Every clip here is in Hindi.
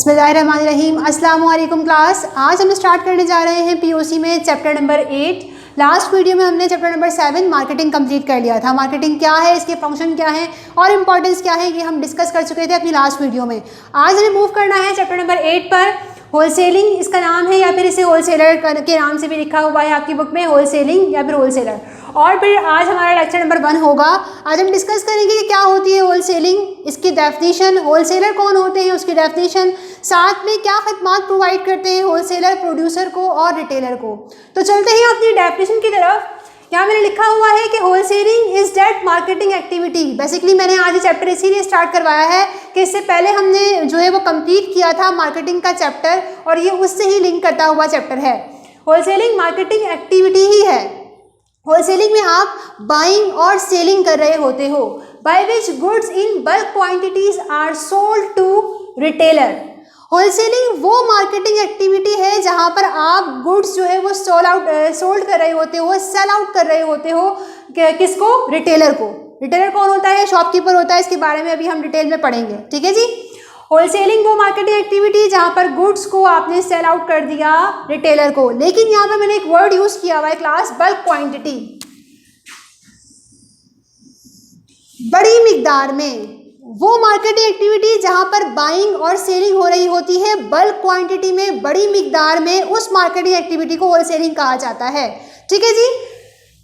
बिस्मिल्लाहिर्रहमानिर्रहीम। अस्सलाम वालेकुम क्लास। आज हम स्टार्ट करने जा रहे हैं पीओसी में चैप्टर नंबर 8। लास्ट वीडियो में हमने चैप्टर नंबर 7 मार्केटिंग कंप्लीट कर लिया था। मार्केटिंग क्या है, इसके फंक्शन क्या है और इंपॉर्टेंस क्या है, ये हम डिस्कस कर चुके थे अपनी लास्ट वीडियो में। आज हमें मूव करना है चैप्टर नंबर 8 पर। होलसेलिंग इसका नाम है, या फिर इसे होलसेलर के नाम से भी लिखा हुआ है आपकी बुक में, होलसेलिंग या फिर होलसेलर। और फिर आज हमारा लेक्चर नंबर 1 होगा। आज हम डिस्कस करेंगे कि क्या होती है होलसेलिंग, इसकी डेफिनेशन, होलसेलर कौन होते हैं उसकी डेफिनेशन, साथ में क्या खदमात प्रोवाइड करते हैं होलसेलर प्रोड्यूसर को और रिटेलर को। तो चलते हैं अपनी डेफिनेशन की तरफ। यहाँ मैंने लिखा हुआ है कि wholesaling is that marketing activity. Basically मैंने आज ये चैप्टर इसीलिए स्टार्ट करवाया है कि इससे पहले हमने जो है वो कंप्लीट किया था मार्केटिंग का चैप्टर, और ये उससे ही लिंक करता हुआ चैप्टर है। होलसेलिंग मार्केटिंग एक्टिविटी ही है। होलसेलिंग में आप बाइंग और सेलिंग कर रहे होते हो, by which goods in bulk quantities are sold to retailer. Wholesaling वो मार्केटिंग एक्टिविटी है जहां पर आप गुड्स जो है वो सोल्ड कर रहे होते हो, सेल आउट कर रहे होते हो। किसको? रिटेलर को। रिटेलर कौन होता है? शॉपकीपर होता है। इसके बारे में अभी हम डिटेल में पढ़ेंगे, ठीक है जी। होलसेलिंग वो मार्केटिंग एक्टिविटी जहां पर गुड्स को आपने सेल आउट कर दिया रिटेलर को। लेकिन यहाँ पे मैंने एक वर्ड यूज किया हुआ है क्लास, बल्क क्वांटिटी, बड़ी मिकदार में। वो मार्केटिंग एक्टिविटी जहां पर बाइंग और सेलिंग हो रही होती है बल्क क्वांटिटी में, बड़ी मिकदार में, उस मार्केटिंग एक्टिविटी को होलसेलिंग कहा जाता है, ठीक है जी।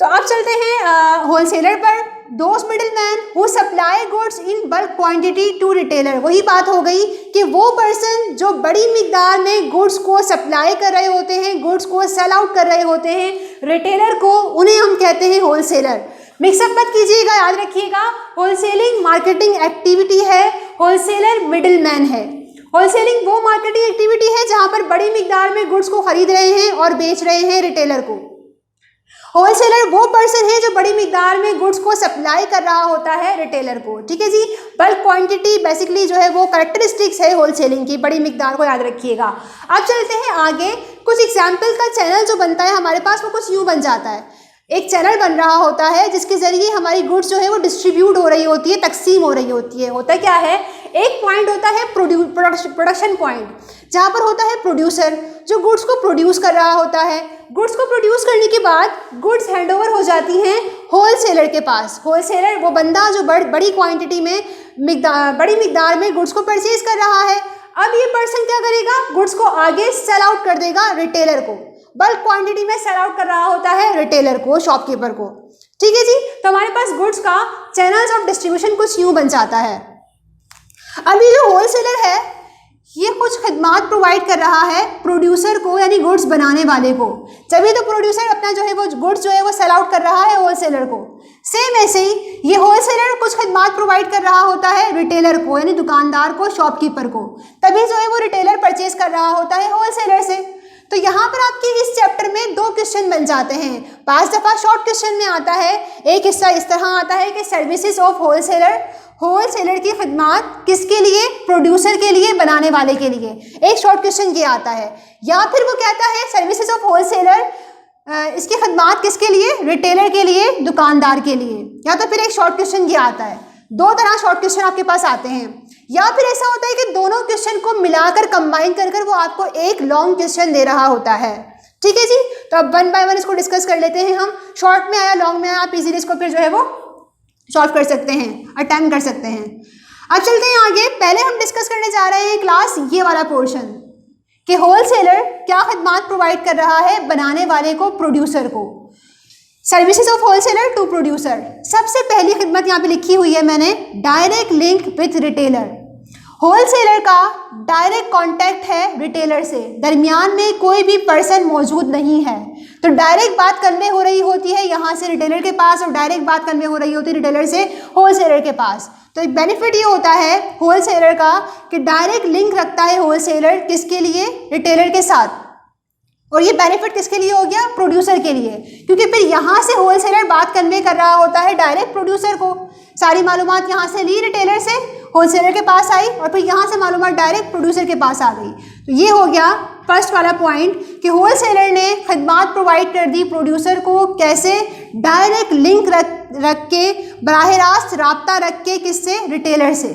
तो अब चलते हैं होलसेलर पर। Those middleman who supply goods in bulk quantity to retailer. वही बात हो गई कि वो पर्सन जो बड़ी मिकदार में गुड्स को सप्लाई कर रहे होते हैं, गुड्स को सेल आउट कर रहे होते हैं रिटेलर को, उन्हें हम कहते हैं होलसेलर। मिक्सअप मत कीजिएगा, याद रखिएगा, होलसेलिंग मार्केटिंग एक्टिविटी है, होलसेलर मिडिलमैन है। होलसेलिंग वो मार्केटिंग एक्टिविटी है जहां पर बड़ी मिकदार में गुड्स को खरीद रहे हैं और बेच रहे हैं रिटेलर को। होलसेलर वो पर्सन है जो बड़ी मिकदार में गुड्स को सप्लाई कर रहा होता है रिटेलर को, ठीक है जी। बल्क क्वांटिटी बेसिकली जो है वो कैरेक्टरिस्टिक्स है होलसेलिंग की, बड़ी मिकदार को याद रखिएगा। अब चलते हैं आगे। कुछ एग्जाम्पल का चैनल जो बनता है हमारे पास, वो कुछ यूँ बन जाता है। एक चैनल बन रहा होता है जिसके जरिए हमारी गुड्स जो है वो डिस्ट्रीब्यूट हो रही होती है, तकसीम हो रही होती है। होता क्या है, एक पॉइंट होता है प्रोडक्शन पॉइंट, जहाँ पर होता है प्रोड्यूसर जो गुड्स को प्रोड्यूस कर रहा होता है। गुड्स को प्रोड्यूस करने के बाद गुड्स हैंडओवर हो जाती हैं होलसेलर के पास। होलसेलर वो बंदा जो बड़ी क्वांटिटी में बड़ी मिकदार में गुड्स को परचेज कर रहा है। अब ये पर्सन क्या करेगा, गुड्स को आगे सेल आउट कर देगा रिटेलर को। बल्क क्वांटिटी में सेल आउट कर रहा होता है रिटेलर को, शॉपकीपर को, ठीक है जी। तो हमारे पास गुड्स का चैनल्स ऑफ डिस्ट्रीब्यूशन कुछ यूं बन जाता है। अब ये जो होलसेलर है ये कुछ खदमात प्रोवाइड कर रहा है प्रोड्यूसर को, यानी गुड्स बनाने वाले को। तभी तो प्रोड्यूसर अपना जो है वो गुड्स जो है वो सेल आउट कर रहा है होलसेलर को। सेम ऐसे ही ये होलसेलर कुछ खदमात प्रोवाइड कर रहा होता है रिटेलर को, यानी दुकानदार को, शॉपकीपर को। तभी जो है वो रिटेलर परचेज कर रहा होता है होलसेलर से। तो यहाँ पर आपके इस चैप्टर में 2 क्वेश्चन बन जाते हैं। 5 दफ़ा शॉर्ट क्वेश्चन में आता है। एक हिस्सा इस तरह आता है कि सर्विसेज ऑफ होलसेलर, होलसेलर की खदमात किसके लिए, प्रोड्यूसर के लिए, बनाने वाले के लिए। एक शॉर्ट क्वेश्चन ये आता है। या फिर वो कहता है सर्विसेज ऑफ होलसेलर, इसकी खदमात किसके लिए, रिटेलर के लिए, दुकानदार के लिए। या तो फिर एक शॉर्ट क्वेश्चन ये आता है। 2 तरह शॉर्ट क्वेश्चन आपके पास आते हैं। या फिर ऐसा होता है कि दोनों क्वेश्चन को मिलाकर कंबाइन कर वो आपको एक लॉन्ग क्वेश्चन दे रहा होता है, ठीक है जी। तो अब 1 बाय 1 इसको डिस्कस कर लेते हैं हम। शॉर्ट में आया, लॉन्ग में आया, आप इजीली इसको फिर जो है वो सॉल्व कर सकते हैं, अटेम्प्ट कर सकते हैं। अब चलते हैं आगे। पहले हम डिस्कस करने जा रहे हैं क्लास ये वाला पोर्शन कि होलसेलर क्या खदमात प्रोवाइड कर रहा है बनाने वाले को, प्रोड्यूसर को। Services of wholesaler to producer. सबसे पहली खिदमत यहाँ पे लिखी हुई है मैंने, direct link with retailer. Wholesaler का डायरेक्ट कांटेक्ट है रिटेलर से, दरमियान में कोई भी पर्सन मौजूद नहीं है। तो डायरेक्ट बात कन्वे हो रही होती है यहाँ से रिटेलर के पास, और डायरेक्ट बात कन्वे हो रही होती है रिटेलर से होलसेलर के पास। तो एक बेनिफिट ये होता है होलसेलर का कि डायरेक्ट लिंक रखता है होलसेलर किसके लिए, रिटेलर के साथ। और ये बेनिफिट किसके लिए हो गया, प्रोड्यूसर के लिए, क्योंकि फिर यहाँ से होलसेलर बात कन्वे कर रहा होता है डायरेक्ट प्रोड्यूसर को। सारी मालूमात यहाँ से ली रिटेलर से, होलसेलर के पास आई, और फिर यहाँ से मालूमात डायरेक्ट प्रोड्यूसर के पास आ गई। तो ये हो गया फर्स्ट वाला पॉइंट कि होलसेलर ने खदमात प्रोवाइड कर दी प्रोड्यूसर को। कैसे? डायरेक्ट लिंक रख के, बराह रास्त राब्ता रख के, किससे, रिटेलर से।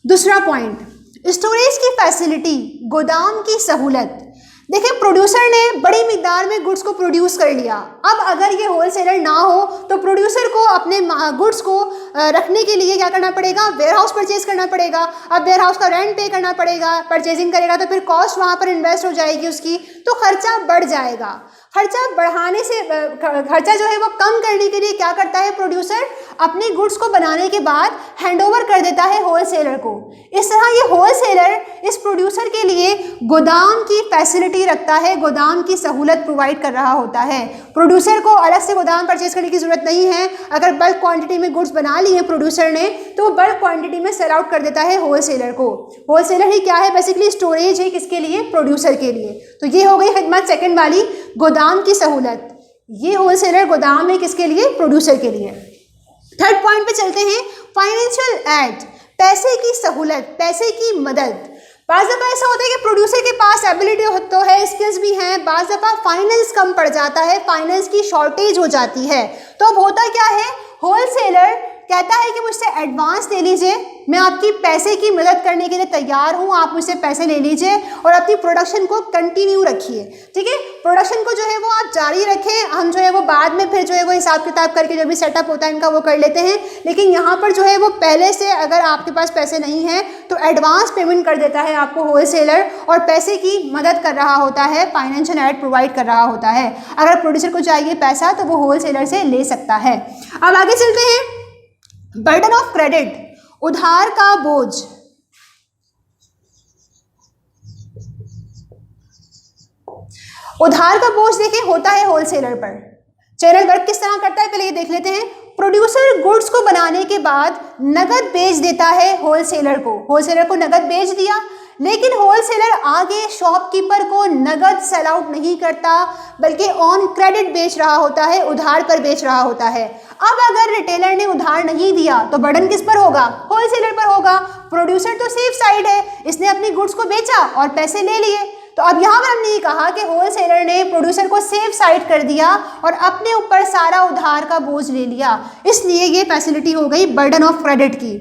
दूसरा पॉइंट, स्टोरेज की फैसिलिटी, गोदाम की सहूलत। देखिए प्रोड्यूसर ने बड़ी मिकदार में गुड्स को प्रोड्यूस कर लिया, अब अगर ये होलसेलर ना हो तो प्रोड्यूसर को अपने गुड्स को रखने के लिए क्या करना पड़ेगा, वेयर हाउस परचेज करना पड़ेगा। अब वेयर हाउस का रेंट पे करना पड़ेगा, परचेजिंग करेगा तो फिर कॉस्ट वहाँ पर इन्वेस्ट हो जाएगी उसकी, तो खर्चा बढ़ जाएगा। खर्चा बढ़ाने से खर्चा जो है वो कम करने के लिए क्या करता है प्रोड्यूसर, अपने गुड्स को बनाने के बाद हैंडओवर कर देता है होलसेलर को। इस तरह ये होलसेलर इस प्रोड्यूसर के लिए गोदाम की फैसिलिटी रखता है, गोदाम की सहूलत प्रोवाइड कर रहा होता है। प्रोड्यूसर को अलग से गोदाम परचेज करने की जरूरत नहीं है। अगर बल्क क्वांटिटी में गुड्स बना लिए प्रोड्यूसर ने तो वो बल्क क्वांटिटी में सेल आउट कर देता है होलसेलर को। होलसेलर ही क्या है, बेसिकली स्टोरेज है, किसके लिए, प्रोड्यूसर के लिए। तो ये हो गई खिदमत सेकंड वाली, गोदाम की सहूलत। ये होलसेलर गोदाम है किसके लिए, प्रोड्यूसर के लिए। थर्ड पॉइंट पे चलते हैं, फाइनेंशियल एड, पैसे की सहूलत, पैसे की मदद। बाज़ दफ़ा ऐसा होता है कि प्रोड्यूसर के पास एबिलिटी तो है, स्किल्स भी हैं, बाज़ दफ़ा फाइनेंस कम पड़ जाता है, फाइनेंस की शॉर्टेज हो जाती है। तो अब होता क्या है, होलसेलर कहता है कि मुझसे एडवांस ले लीजिए, मैं आपकी पैसे की मदद करने के लिए तैयार हूँ, आप मुझसे पैसे ले लीजिए और अपनी प्रोडक्शन को कंटिन्यू रखिए। ठीक है, प्रोडक्शन को जो है वो आप जारी रखें, हम जो है वो बाद में फिर जो है वो हिसाब किताब करके जो भी सेटअप होता है इनका वो कर लेते हैं। लेकिन यहाँ पर जो है वो पहले से अगर आपके पास पैसे नहीं हैं तो एडवांस पेमेंट कर देता है आपको होलसेलर और पैसे की मदद कर रहा होता है, फाइनेंशियल एड प्रोवाइड कर रहा होता है। अगर प्रोड्यूसर को चाहिए पैसा तो वो होलसेलर से ले सकता है। अब आगे चलते हैं, बर्डन ऑफ क्रेडिट, उधार का बोझ। उधार का बोझ देखिए होता है होलसेलर पर। चैनल वर्क किस तरह करता है पहले ये देख लेते हैं। प्रोड्यूसर गुड्स को बनाने के बाद नगद बेच देता है होलसेलर को, होलसेलर को नगद बेच दिया, लेकिन होलसेलर आगे शॉपकीपर को नगद सेल आउट नहीं करता बल्कि ऑन क्रेडिट बेच रहा होता है, उधार पर बेच रहा होता है। अब अगर रिटेलर ने उधार नहीं दिया तो बर्डन किस पर होगा, होलसेलर पर होगा। प्रोड्यूसर तो सेफ साइड है, इसने अपनी गुड्स को बेचा और पैसे ले लिए। तो अब यहाँ पर हमने ये कहा कि होलसेलर ने प्रोड्यूसर को सेफ साइड कर दिया और अपने ऊपर सारा उधार का बोझ ले लिया, इसलिए ये फैसिलिटी हो गई बर्डन ऑफ क्रेडिट की।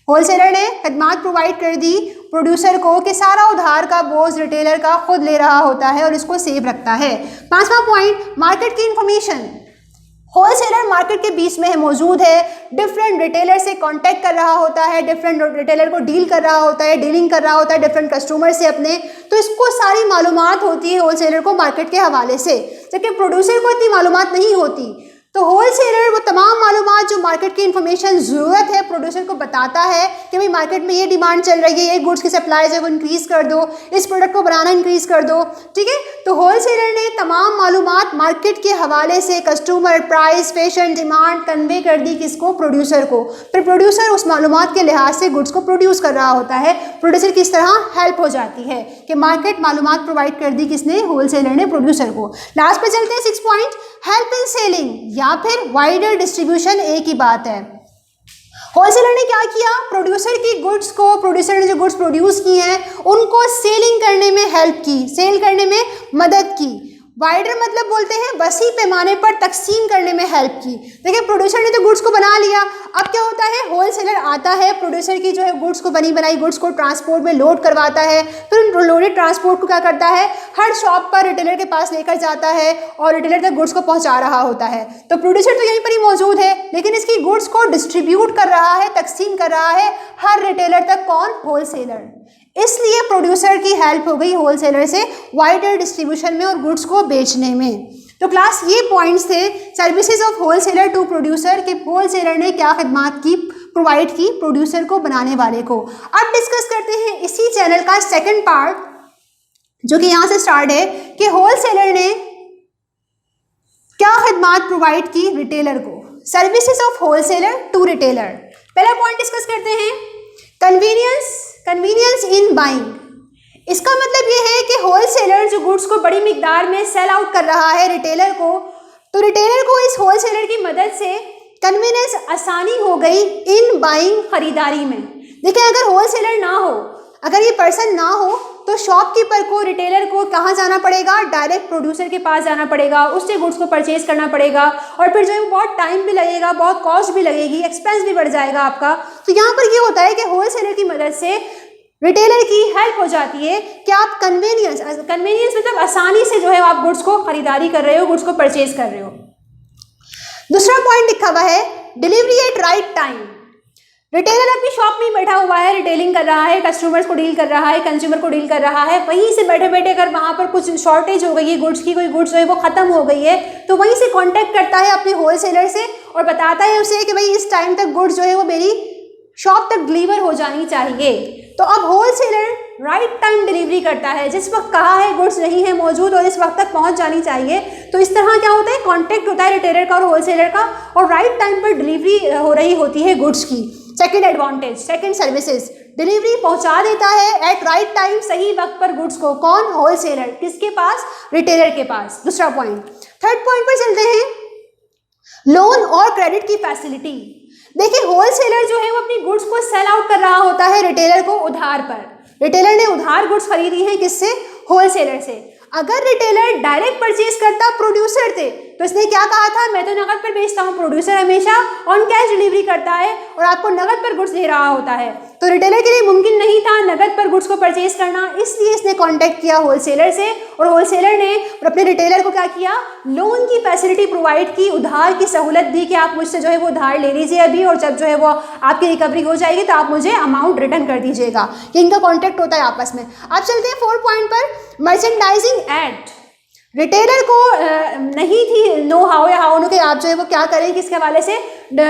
होलसेलर ने खदमात प्रोवाइड कर दी प्रोड्यूसर को कि सारा उधार का बोझ रिटेलर का खुद ले रहा होता है और इसको सेफ रखता है। पांचवा पॉइंट, मार्केट की इंफॉर्मेशन। होलसेलर मार्केट के बीच में मौजूद है, डिफरेंट रिटेलर से कांटेक्ट कर रहा होता है, डिफरेंट रिटेलर को डील कर रहा होता है, डीलिंग कर रहा होता है डिफरेंट कस्टमर से अपने, तो इसको सारी मालूमात होती है होलसेलर को मार्केट के हवाले से, जबकि प्रोड्यूसर को इतनी मालूमात नहीं होती। तो होलसेलर वो तमाम मालूमात जो मार्केट की इन्फॉर्मेशन ज़रूरत है प्रोड्यूसर को बताता है कि भाई मार्केट में ये डिमांड चल रही है, ये गुड्स की सप्लाई जो है वो इंक्रीज़ कर दो, इस प्रोडक्ट को बनाना इंक्रीज़ कर दो। ठीक है, तो होलसेलर ने तमाम मालूमात मार्केट के हवाले से customer, price, fashion, demand convey कर दी किसको, प्रोड्यूसर को। फिर प्रोड्यूसर उस मालूमात के लिहाज से गुड्स को प्रोड्यूस कर रहा होता है। प्रोड्यूसर की इस तरह हेल्प हो जाती है कि मार्केट मालूमात प्रोवाइड कर दी किसने, होलसेलर ने प्रोड्यूसर को। लास्ट पे चलते हैं 6 पॉइंट, हेल्प इन सेलिंग या फिर वाइडर डिस्ट्रीब्यूशन, एक ही बात है। होलसेलर ने क्या किया, प्रोड्यूसर की गुड्स को, प्रोड्यूसर ने जो गुड्स प्रोड्यूस की हैं उनको सेलिंग करने में हेल्प की, सेल करने में मदद की। वाइडर मतलब बोलते हैं वसी पैमाने पर तकसीम करने में हेल्प की। देखिए प्रोड्यूसर ने तो गुड्स को बना लिया, अब क्या होता है, होलसेलर आता है, प्रोड्यूसर की जो है गुड्स को बनी बनाई गुड्स को ट्रांसपोर्ट में लोड करवाता है, फिर उन लोडेड ट्रांसपोर्ट को क्या करता है, हर शॉप पर रिटेलर के पास लेकर जाता है और रिटेलर तक गुड्स को पहुंचा रहा होता है। तो प्रोड्यूसर तो यहीं पर ही मौजूद है, लेकिन इसकी गुड्स को डिस्ट्रीब्यूट कर रहा है, तकसीम कर रहा है हर रिटेलर तक, कौन, होलसेलर। इसलिए प्रोड्यूसर की हेल्प हो गई होलसेलर से वाइडर डिस्ट्रीब्यूशन में और गुड्स को बेचने में। तो क्लास ये पॉइंट्स थे services of wholesaler to producer, के होलसेलर ने क्या खिदमात की, प्रोवाइड की प्रोड्यूसर को, बनाने वाले को। अब डिस्कस करते हैं इसी चैनल का सेकंड पार्ट जो कि यहाँ से स्टार्ट है कि होलसेलर ने क्या खिदमात प्रोवाइड की रिटेलर को, services of wholesaler to retailer. पहला पॉइंट डिस्कस करते हैं, कन्वीनियंस इन बाइंग। इसका मतलब ये है कि होलसेलर जो गुड्स को बड़ी मिकदार में सेल आउट कर रहा है रिटेलर को, तो रिटेलर को इस होलसेलर की मदद से कन्वीनियंस, आसानी हो गई इन बाइंग, खरीदारी में। देखिए अगर होलसेलर ना हो, अगर ये पर्सन ना हो तो शॉपकीपर को, रिटेलर को कहाँ जाना पड़ेगा, डायरेक्ट प्रोड्यूसर के पास जाना पड़ेगा, उससे गुड्स को परचेज करना पड़ेगा और फिर जो है बहुत टाइम भी लगेगा, बहुत कॉस्ट भी लगेगी, एक्सपेंस भी बढ़ जाएगा आपका। तो यहाँ पर ये होता है कि होलसेलर की मदद से रिटेलर की हेल्प हो जाती है कि आप कन्वीनियंस मतलब आसानी से जो है आप गुड्स को खरीदारी कर रहे हो, गुड्स को परचेज कर रहे हो। दूसरा पॉइंट लिखा हुआ है delivery at right time. Retailer अपनी शॉप में बैठा हुआ है, रिटेलिंग कर रहा है, कस्टमर्स को डील कर रहा है, कंज्यूमर को डील कर रहा है। वहीं से बैठे बैठे अगर वहाँ पर कुछ शॉर्टेज हो गई है गुड्स की, कोई गुड्स है वो खत्म हो गई है, तो वहीं से कांटेक्ट करता है अपने होलसेलर से और बताता है उसे कि भाई इस टाइम तक गुड्स जो है वो मेरी शॉप तक डिलीवर हो जानी चाहिए। तो अब होलसेलर राइट टाइम डिलीवरी करता है, जिस वक्त कहा है गुड्स नहीं है मौजूद और इस वक्त तक पहुंच जानी चाहिए, तो इस तरह क्या होता है कांटेक्ट होता है रिटेलर का और होलसेलर का और राइट टाइम पर डिलीवरी हो रही होती है गुड्स की। Second advantage, second services, delivery पहुंचा देता है एट राइट टाइम, सही वक्त पर गुड्स को। कौन? होलसेलर। किसके पास? रिटेलर के पास। दूसरा पॉइंट। थर्ड पॉइंट पर चलते हैं, लोन और क्रेडिट की फैसिलिटी। देखिए होलसेलर जो है वो अपनी गुड्स को सेल आउट कर रहा होता है रिटेलर को उधार पर। रिटेलर ने उधार गुड्स खरीदी है किससे? होलसेलर से। अगर रिटेलर डायरेक्ट परचेज करता प्रोड्यूसर से तो इसने क्या कहा था, मैं तो नगद पर बेचता हूँ। प्रोड्यूसर हमेशा ऑन कैश डिलीवरी करता है और आपको नगद पर गुड्स दे रहा होता है, तो रिटेलर के लिए मुमकिन नहीं था नगद पर गुड्स को परचेज करना, इसलिए इसने कांटेक्ट किया होलसेलर से और होलसेलर ने अपने रिटेलर को क्या किया, लोन की फैसिलिटी प्रोवाइड की, उधार की सहूलत दी कि आप मुझसे जो है वो उधार ले लीजिए अभी और जब जो है वो आपकी रिकवरी हो जाएगी तो आप मुझे अमाउंट रिटर्न कर दीजिएगा। ये इनका कॉन्टैक्ट होता है आपस में। अब चलते हैं 4 पॉइंट पर, मर्चेंडाइजिंग एड। रिटेलर को नहीं थी नो हाउ या हाउ नो कि आप जो है वो क्या करें, किसके हवाले से,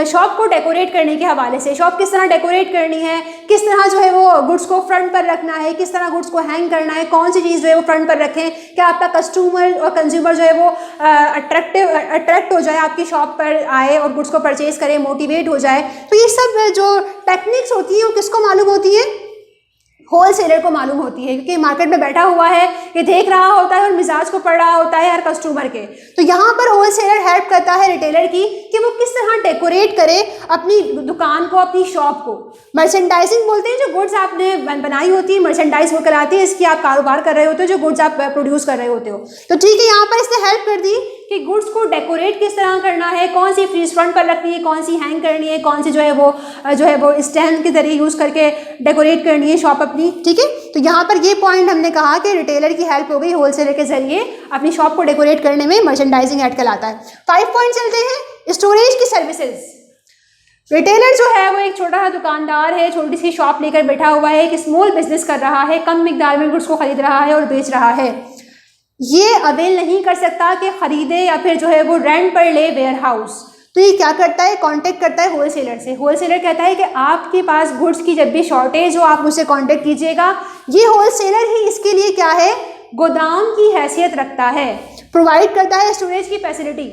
शॉप को डेकोरेट करने के हवाले से। शॉप किस तरह डेकोरेट करनी है, किस तरह जो है वो गुड्स को फ्रंट पर रखना है, किस तरह गुड्स को हैंग करना है, कौन सी चीज़ जो है वो फ्रंट पर रखें कि आपका कस्टमर और कंज्यूमर जो है वो अट्रैक्ट हो जाए, आपकी शॉप पर आए और गुड्स को परचेज करे, मोटिवेट हो जाए। तो ये सब जो टेक्निक्स होती हैं वो किसको मालूम होती है? होलसेलर को मालूम होती है, क्योंकि मार्केट में बैठा हुआ है, ये देख रहा होता है और मिजाज को पढ़ रहा होता है हर कस्टमर के। तो यहाँ पर होलसेलर हेल्प करता है रिटेलर की कि वो किस तरह डेकोरेट करे अपनी दुकान को, अपनी शॉप को। मर्चेंडाइजिंग बोलते हैं जो गुड्स आपने बनाई होती है, मर्चेंडाइज वो कराती है, इसकी आप कारोबार कर रहे होते हो, जो गुड्स आप प्रोड्यूस कर रहे होते हो। तो ठीक है, यहाँ पर इसने हेल्प कर दी कि गुड्स को डेकोरेट किस तरह करना है, कौन सी फ्रीज फ्रंट पर रखनी है, कौन सी हैंग करनी है, कौन सी जो है वो स्टैंड के जरिए यूज़ करके डेकोरेट करनी है शॉप अपनी। ठीक है, तो यहाँ पर ये पॉइंट हमने कहा कि रिटेलर की हेल्प हो गई होलसेलर के जरिए अपनी शॉप को डेकोरेट करने में, मर्चेंडाइजिंग ऐड कहलाता है। 5 पॉइंट चलते हैं, स्टोरेज की सर्विसेज। रिटेलर जो है वो एक छोटा सा दुकानदार है, छोटी सी शॉप लेकर बैठा हुआ है, एक स्मॉल बिजनेस कर रहा है, कम मिकदार में गुड्स को खरीद रहा है और बेच रहा है। ये अवेल नहीं कर सकता कि खरीदे या फिर जो है वो रेंट पर ले वेयर हाउस। तो ये क्या करता है, कांटेक्ट करता है होलसेलर से। होलसेलर कहता है कि आपके पास गुड्स की जब भी शॉर्टेज हो आप मुझसे कांटेक्ट कीजिएगा। ये होलसेलर ही इसके लिए क्या है, गोदाम की हैसियत रखता है, प्रोवाइड करता है स्टोरेज की फैसिलिटी।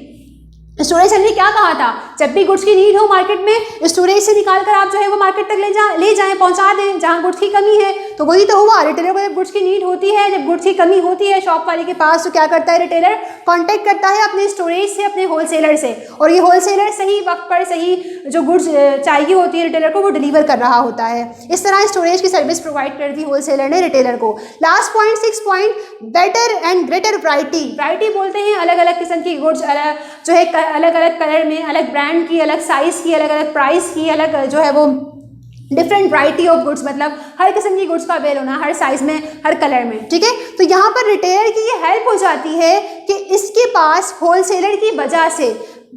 स्टोरेज हमने क्या कहा था, जब भी गुड्स की नीड हो मार्केट में, स्टोरेज से निकाल कर आप जो है वो मार्केट तक ले जाएं, पहुंचा दें जहां गुड्स की कमी है। तो वही तो हुआ, रिटेलर को जब गुड्स की नीड होती है, जब गुड्स की कमी होती है शॉप वाले के पास, तो क्या करता है रिटेलर, कांटेक्ट करता है अपने स्टोरेज से, अपने होलसेलर से, और ये होलसेलर सही वक्त पर सही जो गुड्स चाहिए होती है रिटेलर को वो डिलीवर कर रहा होता है। इस तरह स्टोरेज की सर्विस प्रोवाइड कर दी होलसेलर ने रिटेलर को। Last point 6 point, better and greater variety. Variety बोलते हैं अलग अलग किस्म की गुड्स जो है अलग अलग कलर में, अलग ब्रांड की, अलग साइज़ की, अलग अलग प्राइस की, अलग जो है वो डिफरेंट वैरायटी ऑफ गुड्स, मतलब हर किस्म की गुड्स का अवेल होना, हर साइज़ में, हर कलर में। ठीक है, तो यहाँ पर रिटेलर की ये हेल्प हो जाती है कि इसके पास होलसेलर की वजह से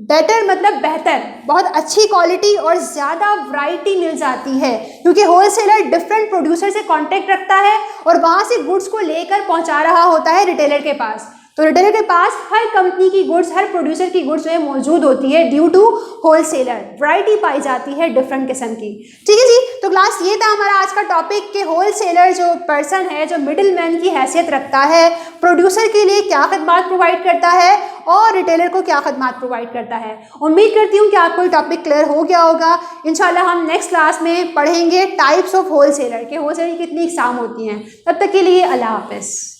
बेटर मतलब बेहतर, बहुत अच्छी क्वालिटी और ज़्यादा वैरायटी मिल जाती है, क्योंकि होलसेलर डिफरेंट प्रोड्यूसर से कांटेक्ट रखता है और वहाँ से गुड्स को लेकर पहुँचा रहा होता है रिटेलर के पास। तो रिटेलर के पास हर कंपनी की गुड्स, हर प्रोड्यूसर की गुड्स जो है मौजूद होती है ड्यू टू होलसेलर, वैरायटी पाई जाती है डिफरेंट किस्म की। ठीक है जी, तो क्लास ये था हमारा आज का टॉपिक कि होलसेलर जो पर्सन है, जो मिडिल मैन की हैसियत रखता है, प्रोड्यूसर के लिए क्या खदमात प्रोवाइड करता है और रिटेलर को क्या खदमात प्रोवाइड करता है। उम्मीद करती हूँ कि आपको ये टॉपिक क्लियर हो गया होगा। इंशाल्लाह हम नेक्स्ट क्लास में पढ़ेंगे टाइप्स ऑफ होलसेलर, के होलसेलर की कितनी इकसाम होती हैं। तब तक के लिए अल्लाह हाफ़िज़।